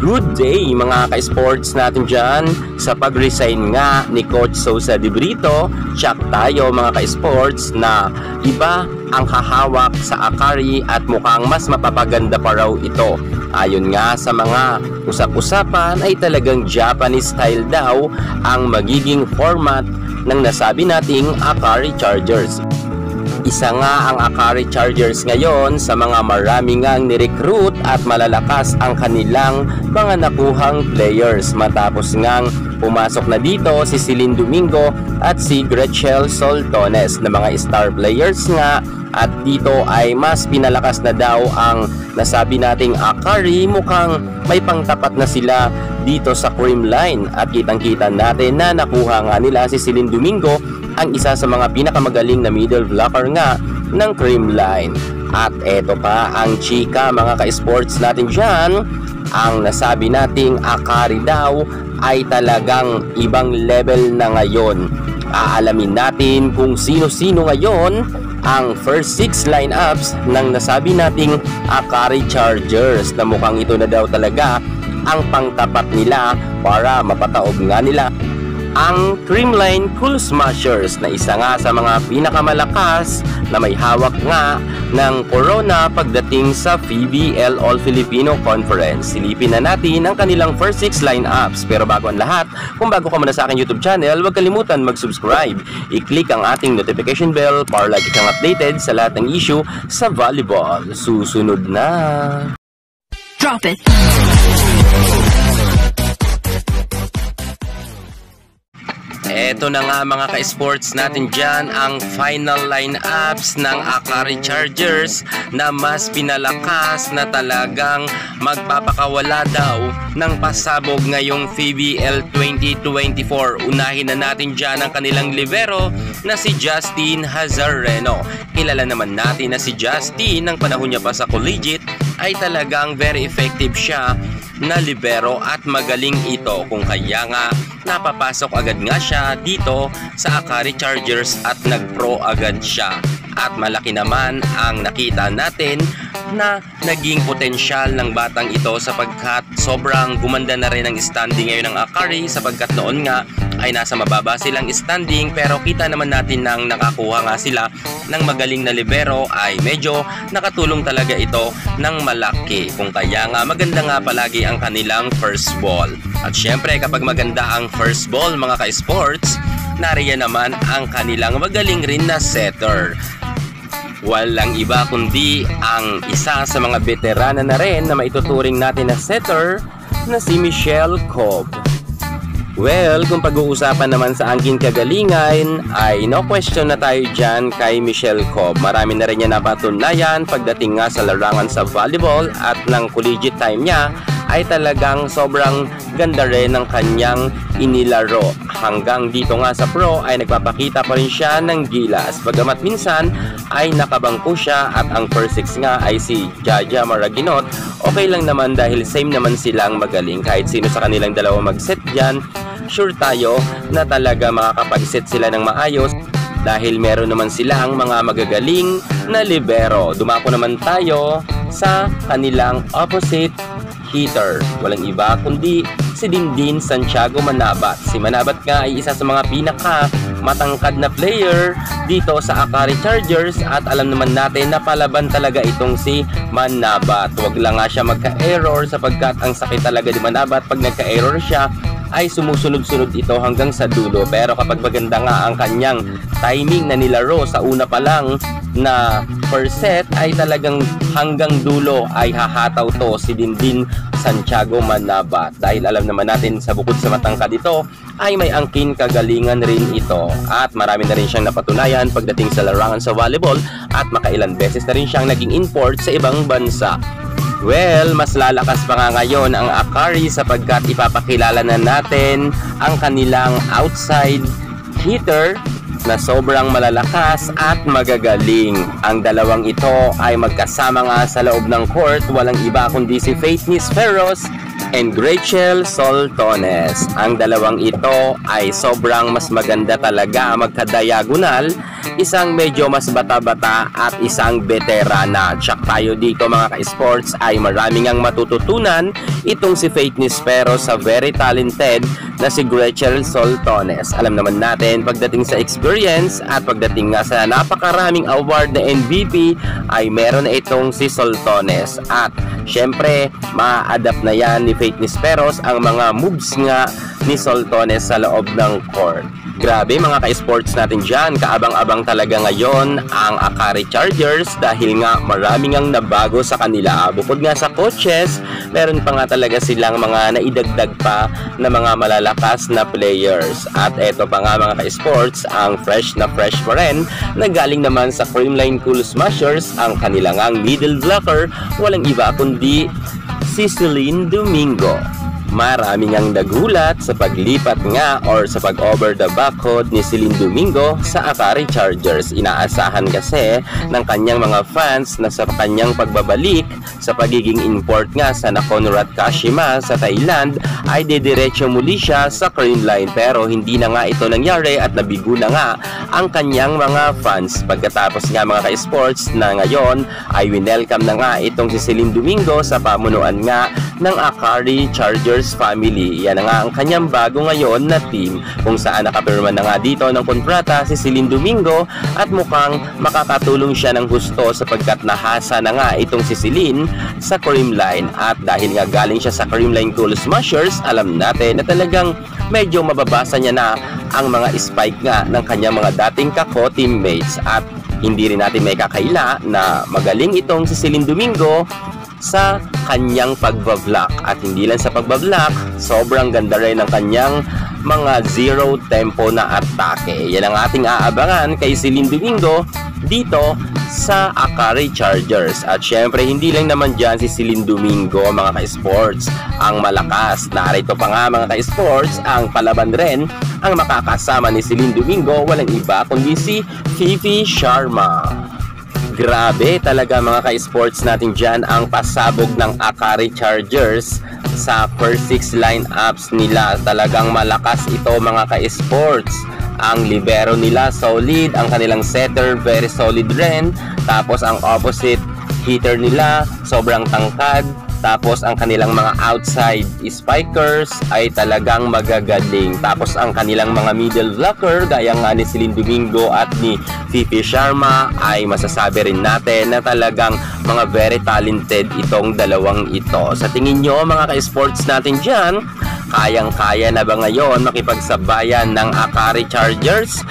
Good day mga ka-sports natin dyan. Sa pag-resign nga ni Coach Sosa de Brito, check tayo mga ka-sports na iba ang hahawak sa Akari at mukhang mas mapapaganda pa raw ito. Ayon nga sa mga usap-usapan ay talagang Japanese style daw ang magiging format ng nasabi nating Akari Chargers. Isa nga ang Akari Chargers ngayon sa mga maraming ngang nirecruit at malalakas ang kanilang mga nakuhang players matapos ngang pumasok na dito si Celine Domingo at si Gretchen Soltones na mga star players nga, at dito ay mas pinalakas na daw ang nasabi nating Akari. Mukhang may pangtapat na sila dito sa Creamline at kitang-kita natin na nakuha nga nila si Celine Domingo, ang isa sa mga pinakamagaling na middle blocker nga ng Creamline. At eto pa ang chika mga ka-sports natin dyan, ang nasabi nating Akari daw ay talagang ibang level na ngayon. Aalamin natin kung sino-sino ngayon ang first 6 lineups ng nasabi nating Akari Chargers na mukhang ito na daw talaga ang pangtapat nila para mapataob nga nila ang Creamline Cool Smashers na isa nga sa mga pinakamalakas na may hawak nga ng corona pagdating sa PBL All Filipino Conference. Silipin na natin ang kanilang first 6 lineups. Pero bago ang lahat, kung bago ka muna sa aking YouTube channel, huwag kalimutan mag-subscribe. I-click ang ating notification bell para lagi kang updated sa lahat ng issue sa volleyball. Susunod na! Drop it! Eto na nga mga ka-sports natin dyan, ang final lineups ng Akari Chargers na mas pinalakas na talagang magpapakawala daw ng pasabog ngayong PBL 2024. Unahin na natin dyan ang kanilang libero na si Justin Hazareno. Kilala naman natin na si Justin ng panahon niya pa sa collegiate ay talagang very effective siya na libero at magaling ito, kung kaya nga napapasok agad nga siya dito sa Akari Chargers at nag-pro agad siya. At malaki naman ang nakita natin na naging potensyal ng batang ito sapagkat sobrang gumanda na rin ang standing ngayon ng Akari, sapagkat noon nga ay nasa mababa silang standing, pero kita naman natin nang nakakuha nga sila ng magaling na libero ay medyo nakatulong talaga ito ng malaki, kung kaya nga maganda nga palagi ang kanilang first ball. At syempre kapag maganda ang first ball mga ka-sports, nariyan naman ang kanilang magaling rin na setter. Walang iba kundi ang isa sa mga veterana na rin na maituturing natin na setter na si Michelle Cobb. Well, kung pag-uusapan naman sa angking kagalingan ay no question na tayo dyan kay Michelle Cobb. Marami na rin niya napatunayan pagdating nga sa larangan sa volleyball at ng collegiate time niya ay talagang sobrang ganda rin ng kanyang inilaro. Hanggang dito nga sa pro ay nagpapakita pa rin siya ng gilas. Bagamat minsan ay nakabangko siya at ang first 6 nga ay si Jaja Maraginot, okay lang naman dahil same naman silang magaling. Kahit sino sa kanilang dalawa mag-set dyan, sure tayo na talaga makakapag-set sila ng maayos dahil meron naman silang mga magagaling na libero. Dumako naman tayo sa kanilang opposite hitter. Walang iba kundi si Dindin Santiago Manabat. Si Manabat nga ay isa sa mga pinaka matangkad na player dito sa Akari Chargers at alam naman natin na palaban talaga itong si Manabat. Huwag lang nga siya magka-error sapagkat ang sakit talaga ni Manabat pag nagka-error siya ay sumusunod-sunod ito hanggang sa dulo. Pero kapag maganda nga ang kanyang timing na nilaro sa una pa lang na first set ay talagang hanggang dulo ay hahataw to si Dindin Santiago Manabat. Dahil alam naman natin sa bukod sa matangkad ito ay may angkin kagalingan rin ito. At marami na rin siyang napatunayan pagdating sa larangan sa volleyball at makailan beses na rin siyang naging import sa ibang bansa. Well, mas lalakas pa nga ngayon ang Akari sapagkat ipapakilala na natin ang kanilang outside hitter na sobrang malalakas at magagaling. Ang dalawang ito ay magkasama nga sa loob ng court, walang iba kundi si Faith Nisferos and Gretchen Soltones. Ang dalawang ito ay sobrang mas maganda talaga magka-diagonal isang medyo mas bata-bata at isang veterana. Tsak tayo dito mga ka-sports ay maraming ang matututunan itong si Faith Nispero sa very talented na si Gretchen Soltones. Alam naman natin pagdating sa experience at pagdating nga sa napakaraming award na MVP ay meron na itong si Soltones. At syempre ma-adapt na yan ni Faith Nisperos ang mga moves nga ni Soltones sa loob ng court. Grabe mga ka-sports natin dyan, kaabang-abang talaga ngayon ang Akari Chargers dahil nga maraming ang nabago sa kanila. Bukod nga sa coaches, meron pa nga talaga silang mga naidagdag pa na mga malalakas na players. At eto pa nga mga ka-sports, ang fresh pa rin na galing naman sa Creamline Cool Smashers, ang kanilang ang middle blocker, walang iba kundi si Celine Domingo. Maraming ang nagulat sa paglipat nga or sa pag-over the backhood ni Celine Domingo sa Akari Chargers. Inaasahan kasi ng kanyang mga fans na sa kanyang pagbabalik sa pagiging import nga sa Nakhon Ratchasima sa Thailand ay didiretso muli siya sa Creamline, pero hindi na nga ito nangyari at nabigo na nga ang kanyang mga fans. Pagkatapos nga mga ka-sports na ngayon ay winelcome na nga itong si Celine Domingo sa pamunuan nga ng Akari Chargers family. Yan na nga ang kanyang bago ngayon na team, kung saan nakapirma na nga dito ng kontrata si Celine Domingo at mukhang makakatulong siya ng husto sapagkat nahasa na nga itong si Celine sa Creamline. At dahil nga galing siya sa Creamline Cool Smashers, alam natin na talagang medyo mababasa niya na ang mga spike nga ng kanyang mga dating kako-teammates. At hindi rin natin may kakaila na magaling itong si Celine Domingo sa kanyang pagbablock. At hindi lang sa pagbablock, sobrang ganda rin ng kanyang mga zero tempo na atake. Yan ang ating aabangan kay Celine Domingo dito sa Akari Chargers. At syempre hindi lang naman dyan si Celine Domingo mga ka-sports ang malakas. Narito pa nga mga ka-sports ang palaban rin ang makakasama ni Celine Domingo, walang iba kundi si Fifi Sharma. Grabe talaga mga ka-sports natin dyan ang pasabog ng Akari Chargers sa first 6 lineups nila. Talagang malakas ito mga ka-sports. Ang libero nila solid, ang kanilang setter very solid rin. Tapos ang opposite hitter nila sobrang tangkad. Tapos ang kanilang mga outside spikers ay talagang magagaling. Tapos ang kanilang mga middle blocker gaya nga ni Celine Domingo at ni Fifi Sharma ay masasabi rin natin na talagang mga very talented itong dalawang ito. Sa tingin nyo mga ka-sports natin dyan, kayang-kaya na ba ngayon makipagsabayan ng Akari Chargers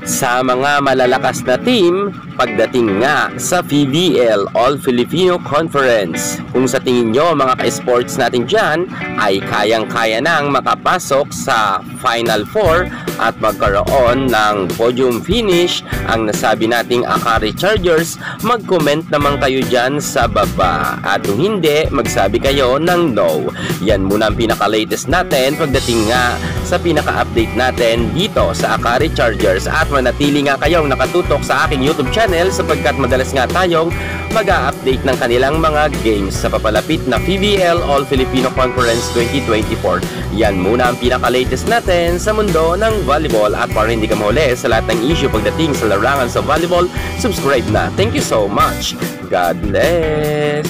sa mga malalakas na team pagdating nga sa PBL All Filipino Conference? Kung sa tingin nyo mga ka-sports natin dyan ay kayang-kaya nang makapasok sa Final 4 at magkaroon ng podium finish ang nasabi nating Akari Chargers, mag-comment naman kayo dyan sa baba. At kung hindi, magsabi kayo ng no. Yan muna ang pinaka-latest natin pagdating nga sa pinaka-update natin dito sa Akari Chargers. At manatili nga kayong nakatutok sa aking YouTube channel sapagkat madalas nga tayong mag-a-update ng kanilang mga games sa papalapit na PBL All Filipino Conference 2024. Yan muna ang pinaka-latest natin sa mundo ng volleyball. At para hindi ka mahuli sa lahat ng issue pagdating sa larangan sa volleyball, subscribe na. Thank you so much. God bless.